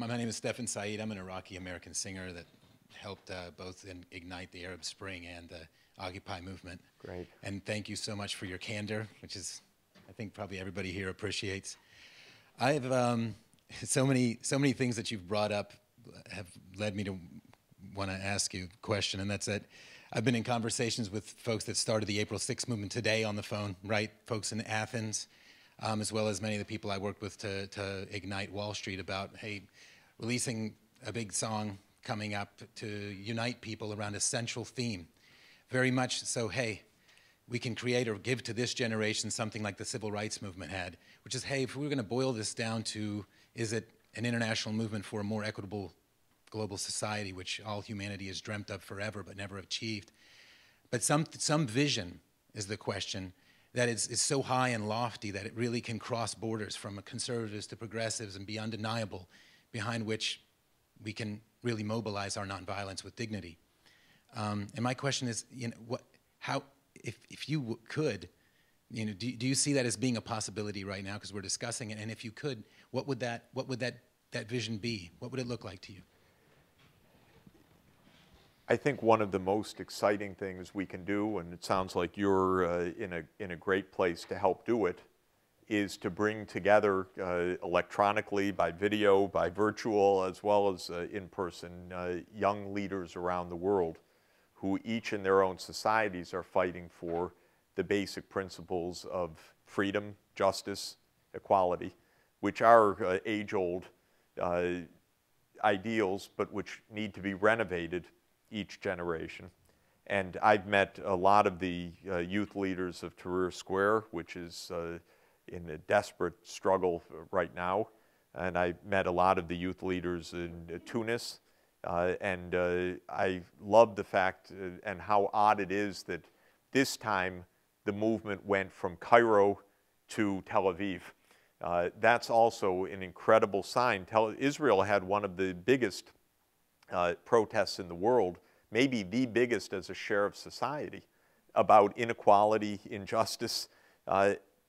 My name is Stefan Said. I'm an Iraqi-American singer that helped both ignite the Arab Spring and the Occupy movement. Great. And thank you so much for your candor, which is, I think, probably everybody here appreciates. I have so many things that you've brought up have led me to want to ask you a question, and that's that I've been in conversations with folks that started the April 6th movement today on the phone, right? Folks in Athens, as well as many of the people I worked with to ignite Wall Street about, hey, releasing a big song coming up to unite people around a central theme. Very much so, hey, we can create or give to this generation something like the civil rights movement had, which is, hey, if we were going to boil this down to, is it an international movement for a more equitable global society, which all humanity has dreamt of forever but never achieved. But some vision is the question that is so high and lofty that it really can cross borders from conservatives to progressives and be undeniable, behind which we can really mobilize our nonviolence with dignity. And my question is, if you could, do you see that as being a possibility right now? Because we're discussing it, and if you could, what would that vision be? What would it look like to you? I think one of the most exciting things we can do, and it sounds like you're in a great place to help do it, is to bring together electronically, by video, by virtual, as well as in person, young leaders around the world who each in their own societies are fighting for the basic principles of freedom, justice, equality, which are age-old ideals, but which need to be renovated each generation. And I've met a lot of the youth leaders of Tahrir Square, which is in a desperate struggle right now. And I met a lot of the youth leaders in Tunis. And I love the fact and how odd it is that this time the movement went from Cairo to Tel Aviv. That's also an incredible sign. Israel had one of the biggest protests in the world, maybe the biggest as a share of society, about inequality, injustice.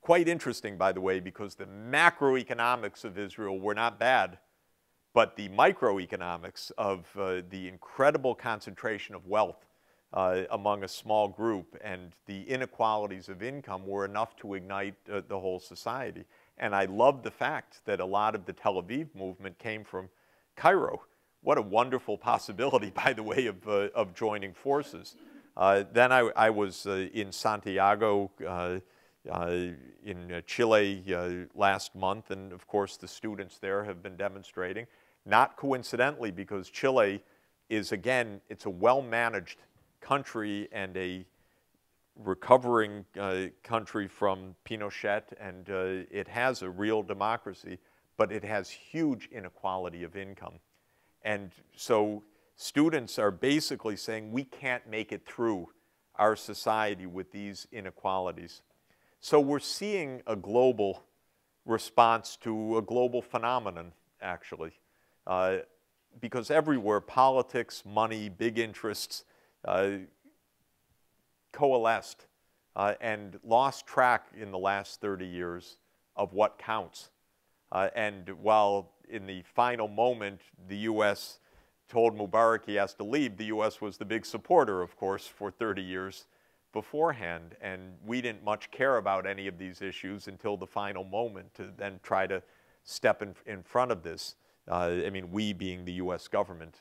Quite interesting, by the way, because the macroeconomics of Israel were not bad, but the microeconomics of the incredible concentration of wealth among a small group and the inequalities of income were enough to ignite the whole society. And I love the fact that a lot of the Tel Aviv movement came from Cairo. What a wonderful possibility, by the way, of joining forces. Then I was in Santiago in Chile last month, and of course the students there have been demonstrating. Not coincidentally, because Chile is, again, it's a well-managed country and a recovering country from Pinochet, and it has a real democracy, but it has huge inequality of income. And so students are basically saying, we can't make it through our society with these inequalities. So we're seeing a global response to a global phenomenon, actually. Because everywhere, politics, money, big interests coalesced and lost track in the last 30 years of what counts. And while in the final moment, the U.S. told Mubarak he has to leave, the U.S. was the big supporter, of course, for 30 years beforehand. And we didn't much care about any of these issues until the final moment to then try to step in front of this. I mean, we being the U.S. government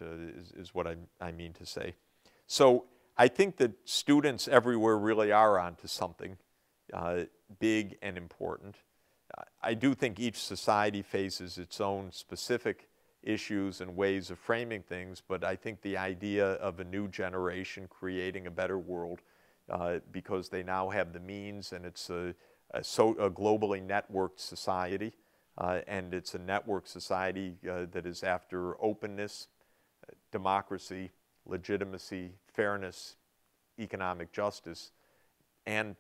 is what I mean to say. So I think that students everywhere really are onto something big and important. I do think each society faces its own specific issues and ways of framing things, but I think the idea of a new generation creating a better world because they now have the means, and it's a globally networked society, and it's a networked society that is after openness, democracy, legitimacy, fairness, economic justice, and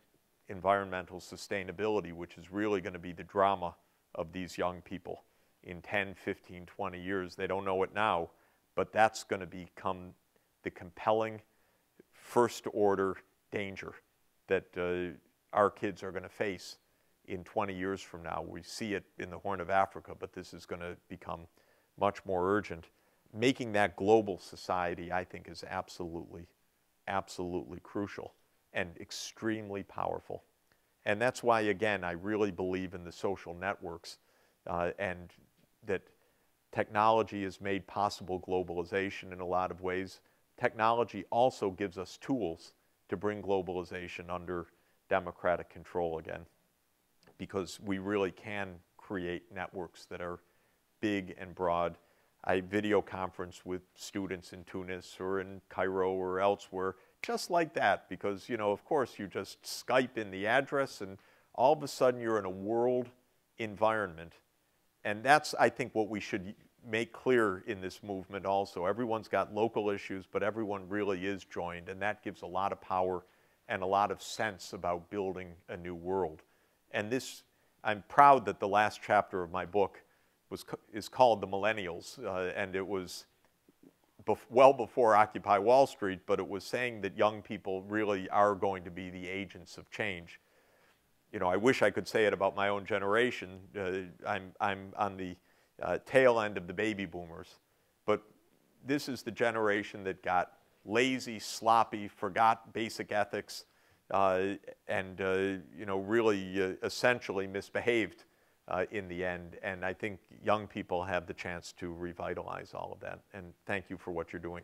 environmental sustainability, which is really going to be the drama of these young people in 10, 15, 20 years. They don't know it now, but that's going to become the compelling first-order danger that our kids are going to face in 20 years from now. We see it in the Horn of Africa, but this is going to become much more urgent. Making that global society, I think, is absolutely, absolutely crucial and extremely powerful. And that's why, again, I really believe in the social networks and that technology has made possible globalization in a lot of ways. Technology also gives us tools to bring globalization under democratic control again, because we really can create networks that are big and broad. I video conference with students in Tunis or in Cairo or elsewhere, just like that, because, you know, of course, you just Skype in the address and all of a sudden you're in a world environment. And that's, I think, what we should make clear in this movement also. Everyone's got local issues, but everyone really is joined, and that gives a lot of power and a lot of sense about building a new world. And this, I'm proud that the last chapter of my book is called The Millennials, and it was well before Occupy Wall Street, but it was saying that young people really are going to be the agents of change. You know, I wish I could say it about my own generation. I'm on the tail end of the baby boomers, but this is the generation that got lazy, sloppy, forgot basic ethics, and you know, really essentially misbehaved in the end. And I think young people have the chance to revitalize all of that. And thank you for what you're doing.